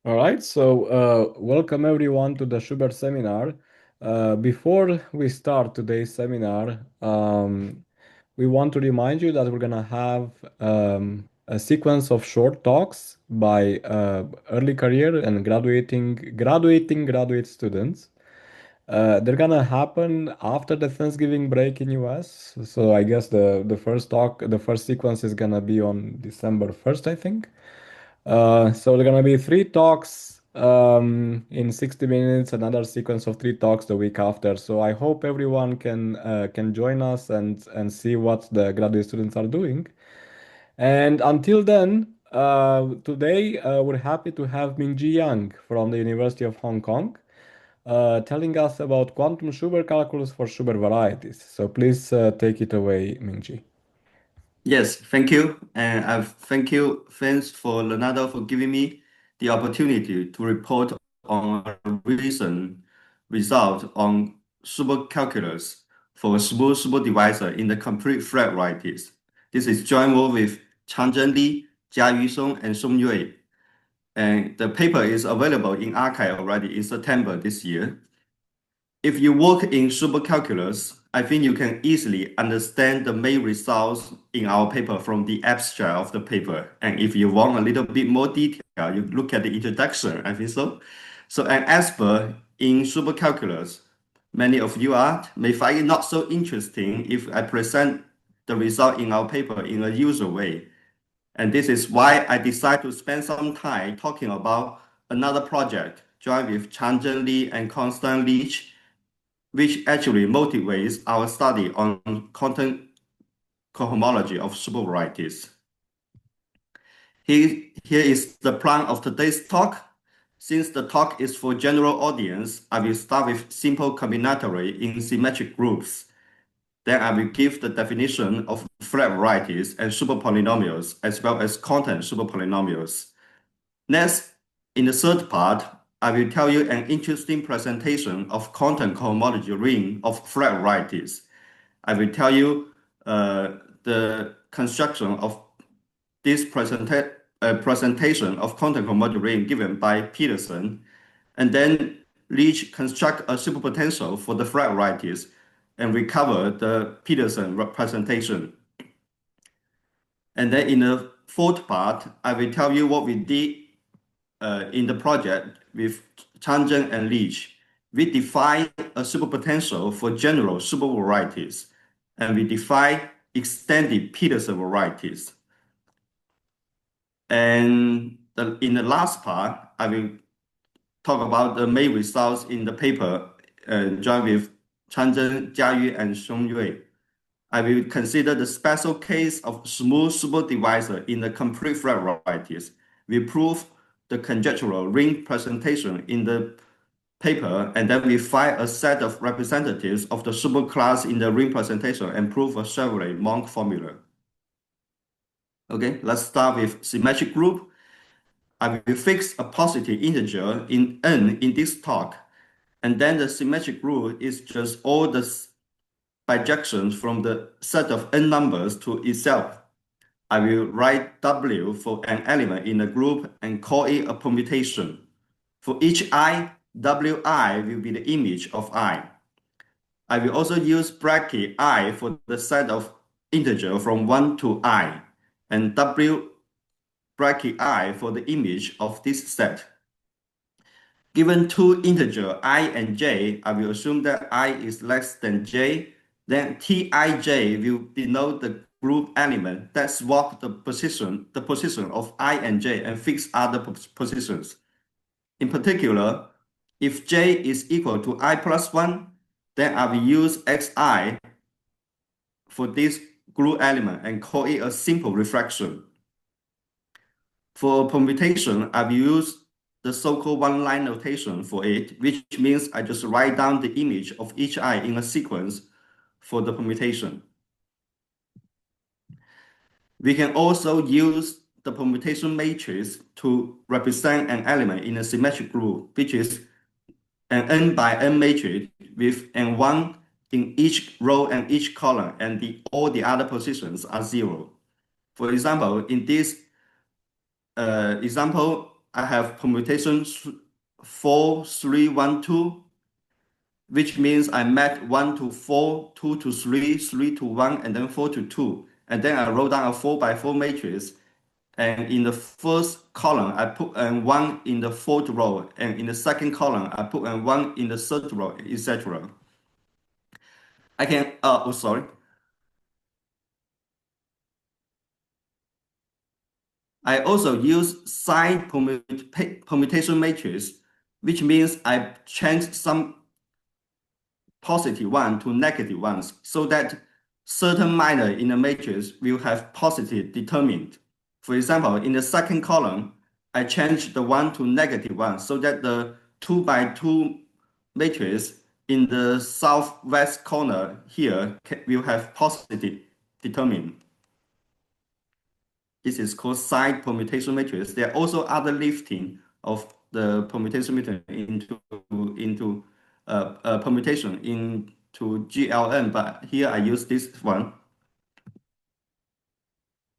All right, so welcome everyone to the Schubert seminar. Before we start today's seminar, we want to remind you that we're gonna have a sequence of short talks by early career and graduate students. They're gonna happen after the Thanksgiving break in US. So I guess the first talk, the first sequence is gonna be on December 1st, I think. So there are gonna be three talks in 60 minutes, another sequence of three talks the week after. So I hope everyone can join us and see what the graduate students are doing. And until then, today we're happy to have Mingzhi Yang from the University of Hong Kong telling us about quantum Schubert calculus for Schubert varieties. So please take it away, Mingzhi. Yes, thank you. And I thank you, thanks for Leonardo for giving me the opportunity to report on a recent result on supercalculus for a smooth superdivisor in the complete flat varieties. This is joint work with Changzhen Li, Jiayu Song, and Song Yue. And the paper is available in Arxiv already in September this year. If you work in supercalculus, I think you can easily understand the main results in our paper from the abstract of the paper. And if you want a little bit more detail, you look at the introduction, I think so. So an expert in supercalculus, many of you may find it not so interesting if I present the result in our paper in a usual way. And this is why I decided to spend some time talking about another project joined with Changzhen Li and Constant Li, which actually motivates our study on content cohomology of supervarieties. Here is the plan of today's talk. Since the talk is for general audience, I will start with simple combinatory in symmetric groups. Then I will give the definition of flat varieties and superpolynomials, as well as content superpolynomials. Next, in the third part, I will tell you an interesting presentation of content cohomology ring of flat varieties. I will tell you the construction of this presentation of content cohomology ring given by Peterson, and then Li construct a superpotential for the flat varieties, and we cover the Peterson representation. And then in the fourth part, I will tell you what we did in the project with Changzhen and Li. We define a superpotential for general supervarieties, and we define extended Peterson varieties. And in the last part, I will talk about the main results in the paper joined with Changzhen, Jiayu, and Song Yue. I will consider the special case of smooth superdivisor in the complete flat varieties. We prove the conjectural ring presentation in the paper, and then we find a set of representatives of the superclass in the ring presentation and prove a Chevalley-Monk formula. Okay, let's start with symmetric group. I will fix a positive integer in n in this talk, and then the symmetric group is just all the bijections from the set of n numbers to itself. I will write W for an element in a group and call it a permutation. For each I, Wi will be the image of I. I will also use bracket I for the set of integer from 1 to I, and W bracket I for the image of this set. Given two integers I and j, I will assume that I is less than j. Then Tij will denote the group element that swap the position of I and j and fix other positions. In particular, if j is equal to I plus 1, then I will use xi for this group element and call it a simple reflection. For permutation, I will use the so-called one-line notation for it, which means I just write down the image of each I in a sequence for the permutation. We can also use the permutation matrix to represent an element in a symmetric group, which is an n by n matrix with n1 in each row and each column, and all the other positions are 0. For example, in this example, I have permutation 4, 3, 1, 2, which means I map 1 to 4, 2 to 3, 3 to 1, and then 4 to 2. And then I wrote down a 4 by 4 matrix. And in the first column, I put an 1 in the fourth row. And in the second column, I put an 1 in the third row, etc. I can, oh, sorry. I also use sign permutation matrix, which means I change some positive one to negative ones so that certain minor in the matrix will have positive determinant. For example, in the second column, I change the 1 to negative 1 so that the 2 by 2 matrix in the southwest corner here will have positive determinant. This is called side permutation matrix. There are also other lifting of the permutation matrix into permutation into GLN, but here I use this one.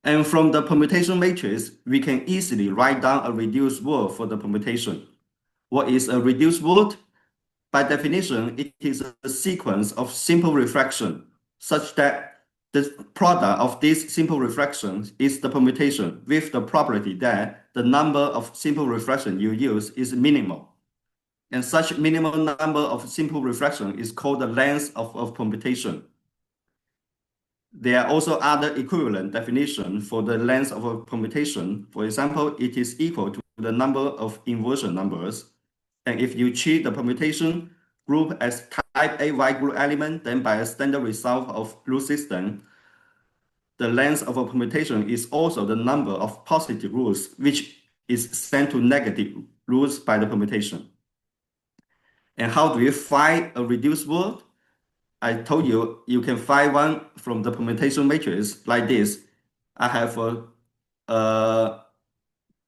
And from the permutation matrix, we can easily write down a reduced word for the permutation. What is a reduced word? By definition, it is a sequence of simple refraction such that the product of these simple refractions is the permutation with the property that the number of simple refraction you use is minimal. And such minimal number of simple refraction is called the length of permutation. There are also other equivalent definitions for the length of a permutation. For example, it is equal to the number of inversion numbers. And if you treat the permutation group as type A Y group element, then by a standard result of root system, the length of a permutation is also the number of positive roots, which is sent to negative roots by the permutation. And how do you find a reduced word? I told you, you can find one from the permutation matrix like this. I have a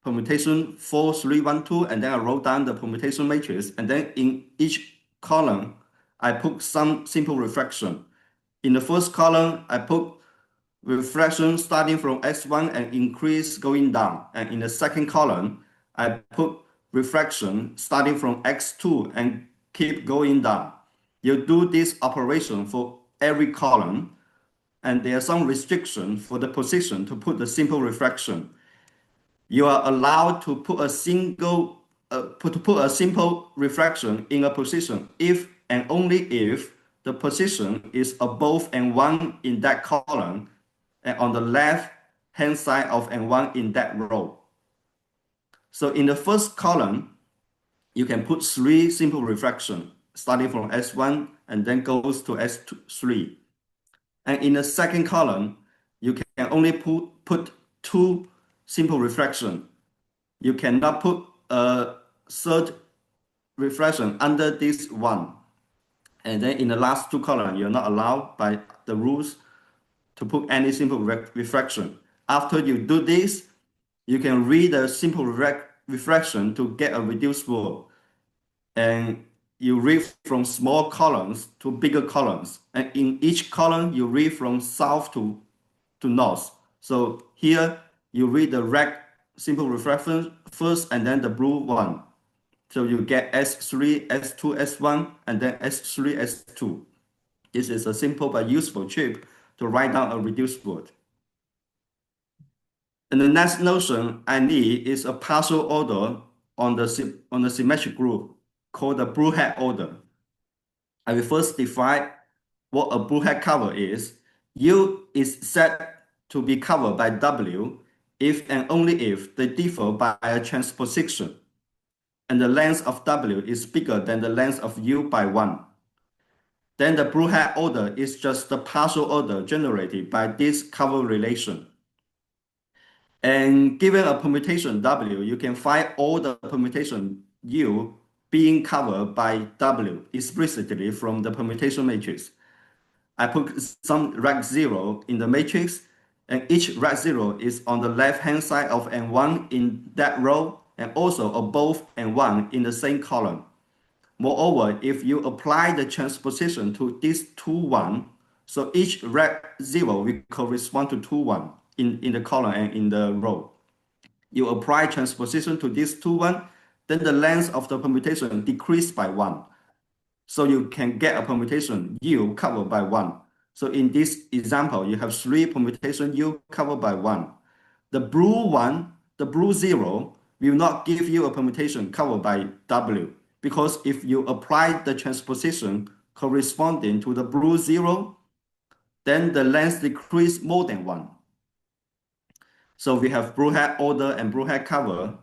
permutation 4, 3, 1, 2, and then I wrote down the permutation matrix. And then in each column, I put some simple refraction. In the first column, I put refraction starting from x1 and increase going down. And in the second column, I put refraction starting from x2 and keep going down. You do this operation for every column, and there are some restrictions for the position to put the simple refraction. You are allowed to put a simple refraction in a position if and only if the position is above n1 in that column and on the left hand side of n1 in that row. So in the first column, you can put 3 simple refraction starting from S1 and then goes to S3. And in the second column, you can only put 2 simple refraction. You cannot put a third refraction under this one. And then in the last 2 columns, you're not allowed by the rules to put any simple refraction. After you do this, you can read the simple refraction to get a reduced word. And you read from small columns to bigger columns. And in each column, you read from south to north. So here, you read the red simple refraction first and then the blue one. So you get S3, S2, S1, and then S3, S2. This is a simple but useful trick to write down a reduced word. And the next notion I need is a partial order on the symmetric group called the Bruhat order. I will first define what a Bruhat cover is. U is said to be covered by W if and only if they differ by a transposition, and the length of W is bigger than the length of U by 1. Then the Bruhat order is just the partial order generated by this cover relation. And given a permutation W, you can find all the permutation U being covered by W explicitly from the permutation matrix. I put some rank 0 in the matrix, and each rank 0 is on the left-hand side of N1 in that row, and also above N1 in the same column. Moreover, if you apply the transposition to this 2, 1, so each rank 0 will correspond to 2, 1 in the column and in the row. you apply transposition to this 2, 1, then the length of the permutation decreased by 1. So you can get a permutation U covered by 1. So in this example, you have 3 permutation U covered by 1. The blue one, the blue 0, will not give you a permutation covered by W, because if you apply the transposition corresponding to the blue 0, then the length decrease more than 1. So we have blue hat order and blue hat cover.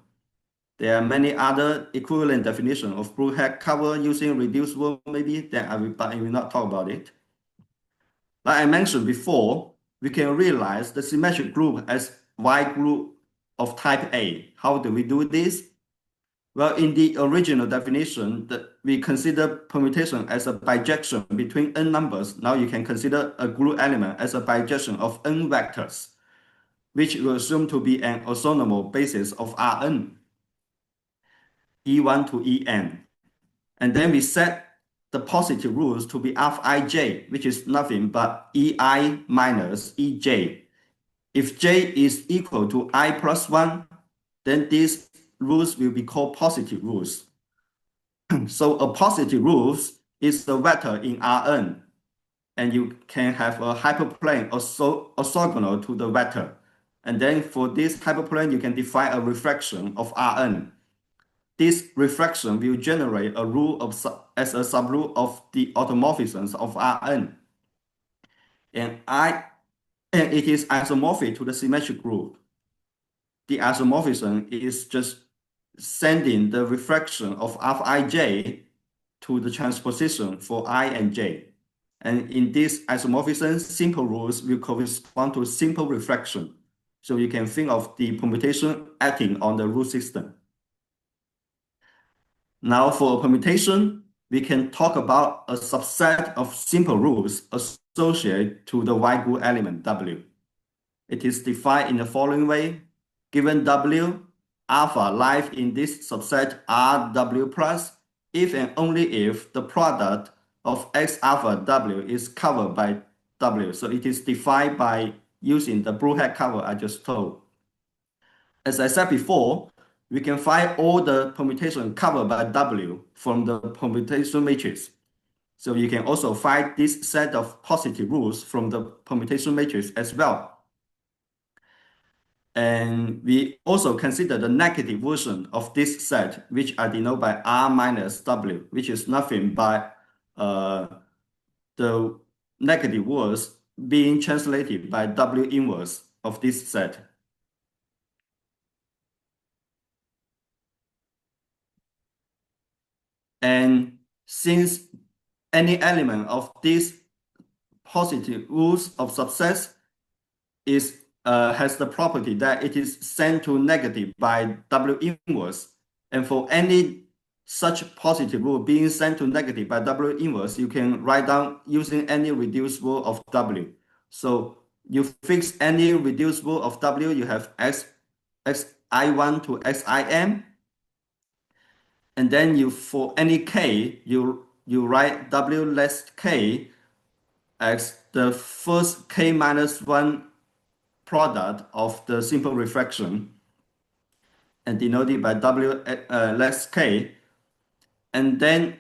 There are many other equivalent definitions of blue hat cover using reducible, maybe, but I will not talk about it. Like I mentioned before, we can realize the symmetric group as Y group of type A. How do we do this? Well, in the original definition, we consider permutation as a bijection between n numbers. Now you can consider a group element as a bijection of n vectors, which we assume to be an orthonormal basis of Rn, E1 to En. And then we set the positive rules to be Fij, which is nothing but Ei minus Ej. If j is equal to I plus 1, then these rules will be called positive rules. So a positive rules is a vector in Rn, and you can have a hyperplane orthogonal to the vector. And then for this hyperplane, you can define a reflection of Rn. This reflection will generate a rule as a subrule of the automorphisms of Rn. And it is isomorphic to the symmetric group. The isomorphism is just sending the reflection of Fij to the transposition for I and j. And in this isomorphism, simple rules will correspond to simple reflection. So you can think of the permutation acting on the rule system. Now for permutation, we can talk about a subset of simple rules associated to the Y group element W. It is defined in the following way. Given W, alpha lies in this subset RW plus if and only if the product of X alpha W is covered by W. So it is defined by using the blue hat cover I just told. As I said before, we can find all the permutation covered by W from the permutation matrix. So you can also find this set of positive rules from the permutation matrix as well. And we also consider the negative version of this set, which I denote by R minus W, which is nothing but the negative words being translated by W inverse of this set. And since any element of these positive rules of subsets has the property that it is sent to negative by W inverse, and for any such positive rule being sent to negative by W inverse, you can write down using any reducible of W. So you fix any reducible of W, you have xi1 to xim, and then for any k, you write W less k as the first k minus 1 product of the simple reflection and denoted by W less k. And then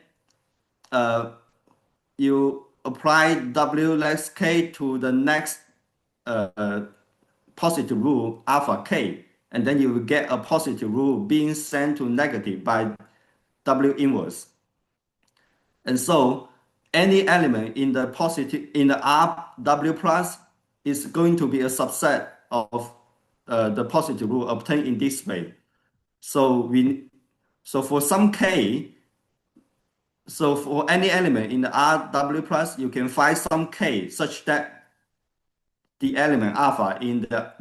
you apply W less k to the next positive rule alpha k, and then you will get a positive rule being sent to negative by W inverse. And so any element in the RW plus is going to be a subset of the positive rule obtained in this way. So for some k, so for any element in the RW plus, you can find some k such that the element alpha in the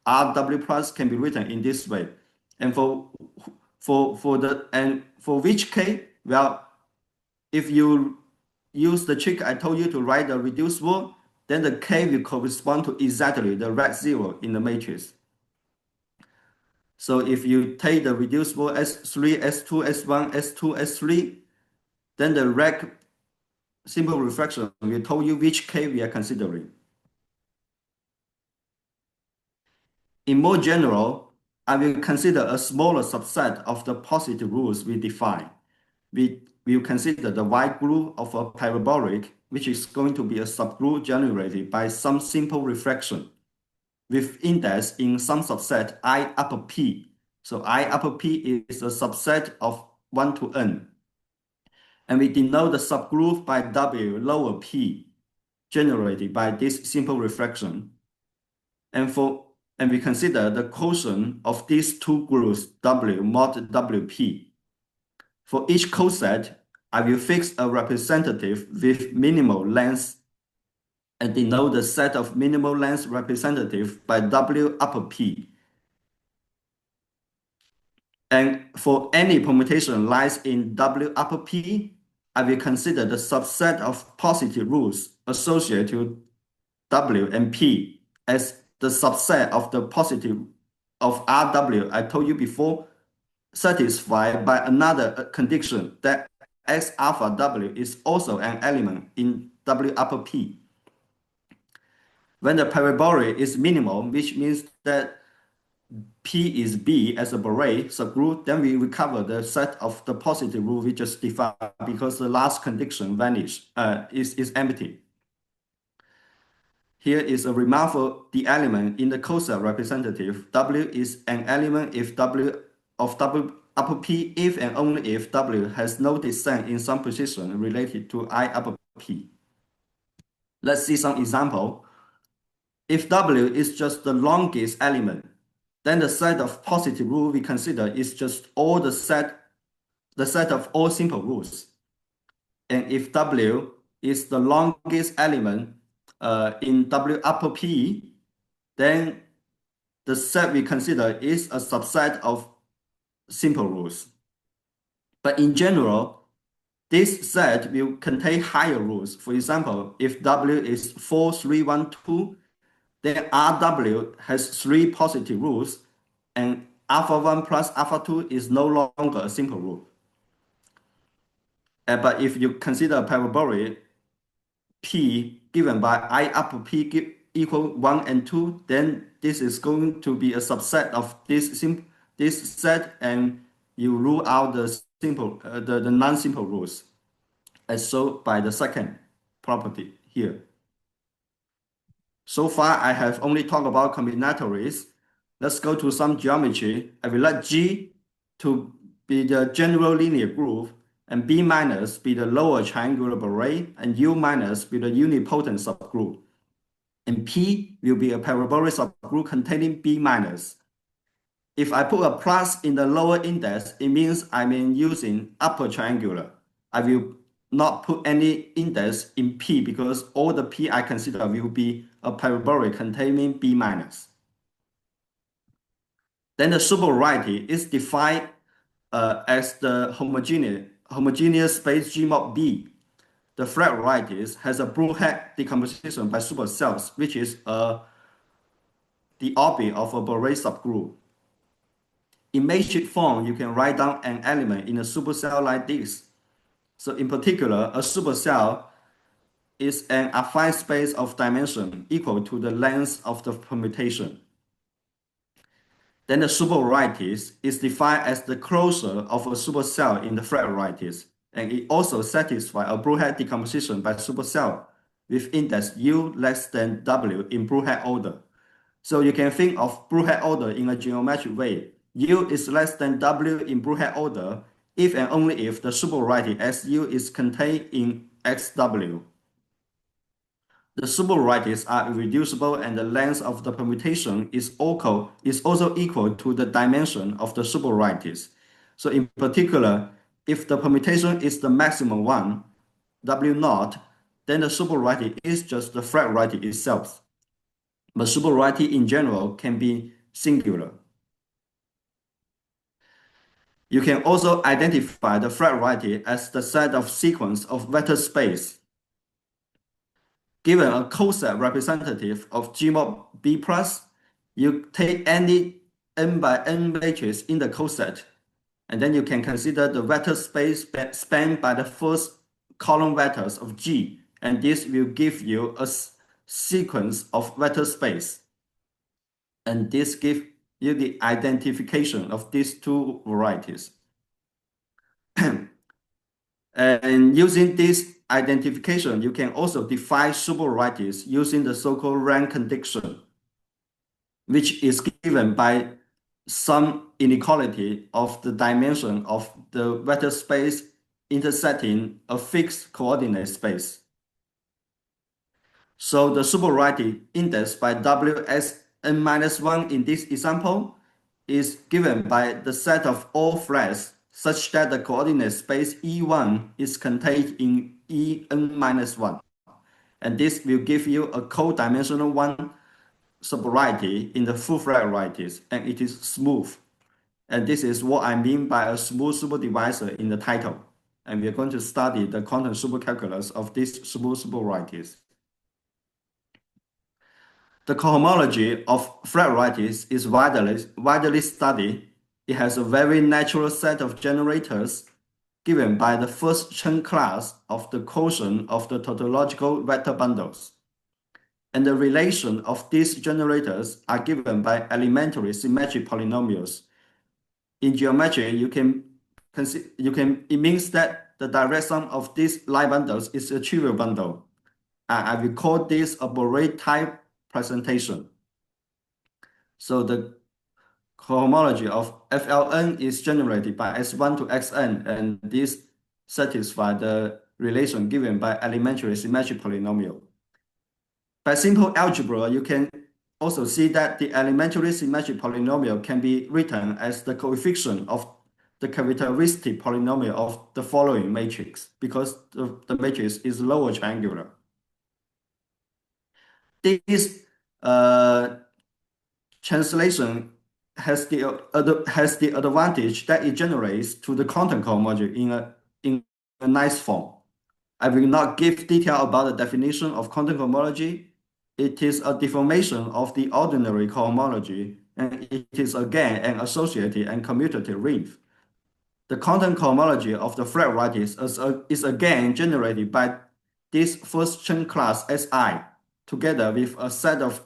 RW plus can be written in this way. And for which k, well, if you use the trick I told you to write the reducible, then the k will correspond to exactly the red 0 in the matrix. So if you take the reducible S3, S2, S1, S2, S3, then the red simple reflection will tell you which k we are considering. In more general, I will consider a smaller subset of the positive rules we define. We will consider the Y group of a parabolic, which is going to be a subgroup generated by some simple reflection with index in some subset I upper P. So I upper P is a subset of 1 to n. And we denote the subgroup by W lower P generated by this simple reflection. And we consider the quotient of these two groups W mod WP. For each coset, I will fix a representative with minimal length and denote the set of minimal length representative by W upper P. And for any permutation lies in W upper P, I will consider the subset of positive rules associated to W and P as the subset of the positive of RW I told you before, satisfied by another condition that X alpha W is also an element in W upper P. When the parabolic is minimal, which means that P is B as a Borel subgroup, then we recover the set of the positive rule we just defined because the last condition is empty. Here is a remark for the element in the coset representative. W is an element if W of W upper P if and only if W has no descent in some position related to I upper P. Let's see some example. If W is just the longest element, then the set of positive rule we consider is just all the set of all simple rules. And if W is the longest element in W upper P, then the set we consider is a subset of simple rules. But in general, this set will contain higher rules. For example, if W is 4, 3, 1, 2, then RW has 3 positive rules, and alpha 1 plus alpha 2 is no longer a simple rule. But if you consider a parabolic P given by I upper P equal 1 and 2, then this is going to be a subset of this set, and you rule out the non-simple rules, as shown by the second property here. So far, I have only talked about combinatories. Let's go to some geometry. I will let G to be the general linear group, and B minus be the lower triangular Borel, and U minus be the unipotent subgroup. And P will be a parabolic subgroup containing B minus. If I put a plus in the lower index, it means I'm using upper triangular. I will not put any index in P because all the P I consider will be a parabolic containing B minus. Then the supervariety is defined as the homogeneous space G mod B. The flat varieties has a Broussard decomposition by supercells, which is the orbit of a Borel subgroup. In matrix form, you can write down an element in a supercell like this. So in particular, a supercell is an affine space of dimension equal to the length of the permutation. Then the supervarieties is defined as the closure of a supercell in the flat varieties, and it also satisfies a Broussard decomposition by supercell with index U less than W in Broussard order. So you can think of Broussard order in a geometric way. U is less than W in Broussard order if and only if the supervariety SU is contained in XW. The supervarieties are irreducible and the length of the permutation is also equal to the dimension of the supervarieties. So in particular, if the permutation is the maximum one, W naught, then the supervariety is just the flat variety itself. But supervariety in general can be singular. You can also identify the flat variety as the set of sequence of vector space. Given a coset representative of G mod B plus, you take any n by n matrix in the coset, and then you can consider the vector space spanned by the first column vectors of G, and this will give you a sequence of vector space. And this gives use the identification of these two varieties. And using this identification, you can also define supervarieties using the so-called rank condition, which is given by some inequality of the dimension of the vector space intersecting a fixed coordinate space. So the supervariety indexed by Wn-1 in this example is given by the set of all flags such that the coordinate space E1 is contained in En-1. And this will give you a co-dimensional one subvariety in the full flag varieties, and it is smooth. And this is what I mean by a smooth superdivisor in the title. And we are going to study the quantum supercalculus of these smooth supervarieties. The cohomology of flat varieties is widely studied. It has a very natural set of generators given by the first Chern class of the quotient of the tautological vector bundles. And the relation of these generators are given by elementary symmetric polynomials. In geometry, it means that the direct sum of these line bundles is a trivial bundle. I will call this a Borel-type presentation. So the cohomology of FLN is generated by S1 to Xn, and this satisfies the relation given by elementary symmetric polynomial. By simple algebra, you can also see that the elementary symmetric polynomial can be written as the coefficient of the characteristic polynomial of the following matrix, because the matrix is lower triangular. This translation has the advantage that it generates to the quantum cohomology in a nice form. I will not give detail about the definition of quantum cohomology. It is a deformation of the ordinary cohomology, and it is again an associative and commutative ring. The quantum cohomology of the flat varieties is again generated by this first Chern class Si together with a set of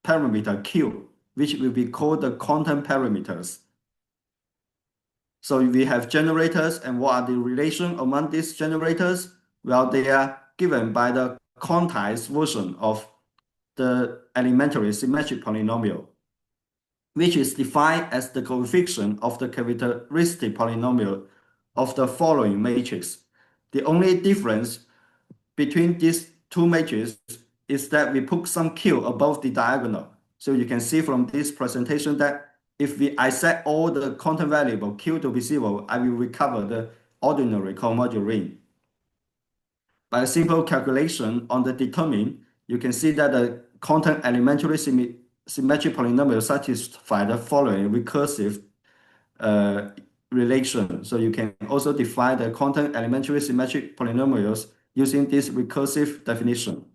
parameter Q, which will be called the quantum parameters. So we have generators, and what are the relation among these generators? Well, they are given by the quantized version of the elementary symmetric polynomial, which is defined as the coefficient of the characteristic polynomial of the following matrix. The only difference between these two matrices is that we put some Q above the diagonal. So you can see from this presentation that if I set all the quantum variable Q to be 0, I will recover the ordinary cohomology ring. By a simple calculation on the determinant, you can see that the quantum elementary symmetric polynomial satisfy the following recursive relation. So you can also define the quantum elementary symmetric polynomials using this recursive definition.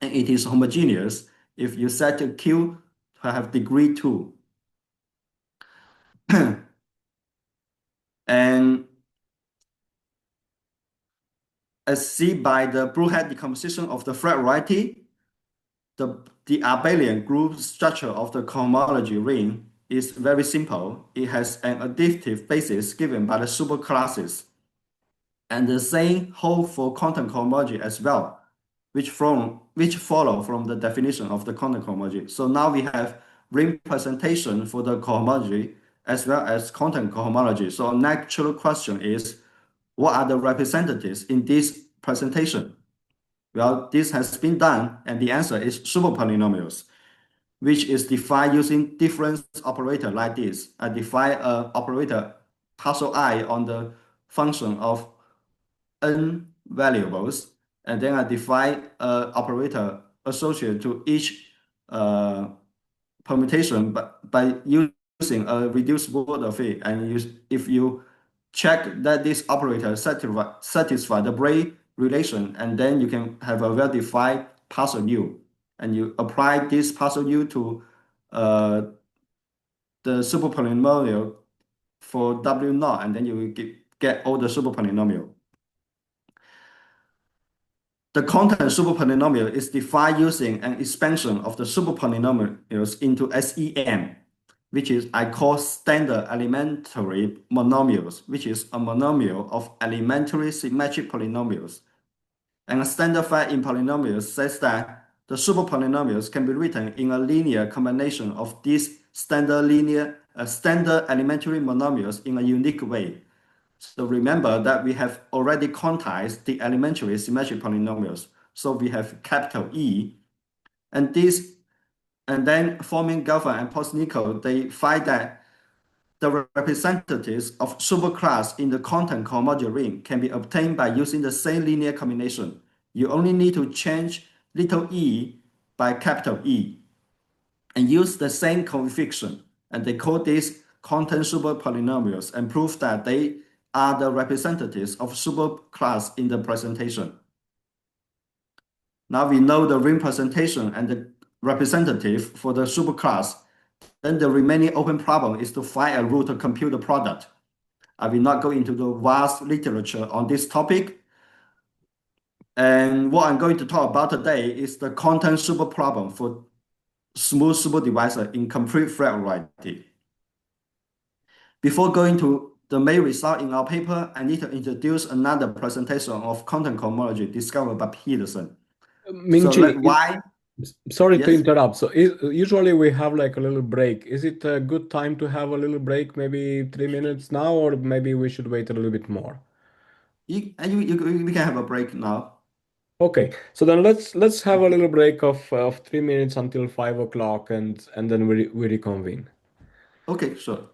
And it is homogeneous if you set Q to have degree 2. And as seen by the Broughette decomposition of the flat variety, the abelian group structure of the cohomology ring is very simple. It has an additive basis given by the superclasses. And the same holds for quantum cohomology as well, which follow from the definition of the quantum cohomology. So now we have ring presentation for the cohomology as well as quantum cohomology. So a natural question is, what are the representatives in this presentation? Well, this has been done, and the answer is superpolynomials, which is defined using difference operator like this. I define an operator partial I on the function of n variables, and then I define an operator associated to each permutation by using a reduced word of it. And if you check that this operator satisfy the Borel relation, and then you can have a well-defined partial U, and you apply this partial U to the superpolynomial for W naught, and then you will get all the superpolynomial. The quantum superpolynomial is defined using an expansion of the superpolynomials into SEM. which is I call standard elementary monomials, which is a monomial of elementary symmetric polynomials. And a standard fact in polynomials says that the super polynomials can be written in a linear combination of these standard elementary monomials in a unique way. So remember that we have already quantized the elementary symmetric polynomials. So we have capital E, and then Fomin-Gelfand and Postnikov, they find that the representatives of superclass in the content cohomology ring can be obtained by using the same linear combination. You only need to change little e by capital E and use the same coefficient. And they call these content super polynomials and prove that they are the representatives of superclass in the presentation. Now we know the ring presentation and the representative for the superclass. Then the remaining open problem is to find a rule to compute the product. I will not go into the vast literature on this topic. And what I'm going to talk about today is the content super problem for smooth super divisor in complete flat variety. Before going to the main result in our paper, I need to introduce another presentation of content cohomology discovered by Peterson. So Mingzhi, sorry to yes, interrupt. So usually we have like a little break. Is it a good time to have a little break, maybe 3 minutes now, or maybe we should wait a little bit more? we can have a break now. Okay, so then let's have a little break of 3 minutes until 5 o'clock, and then we reconvene. Okay, sure.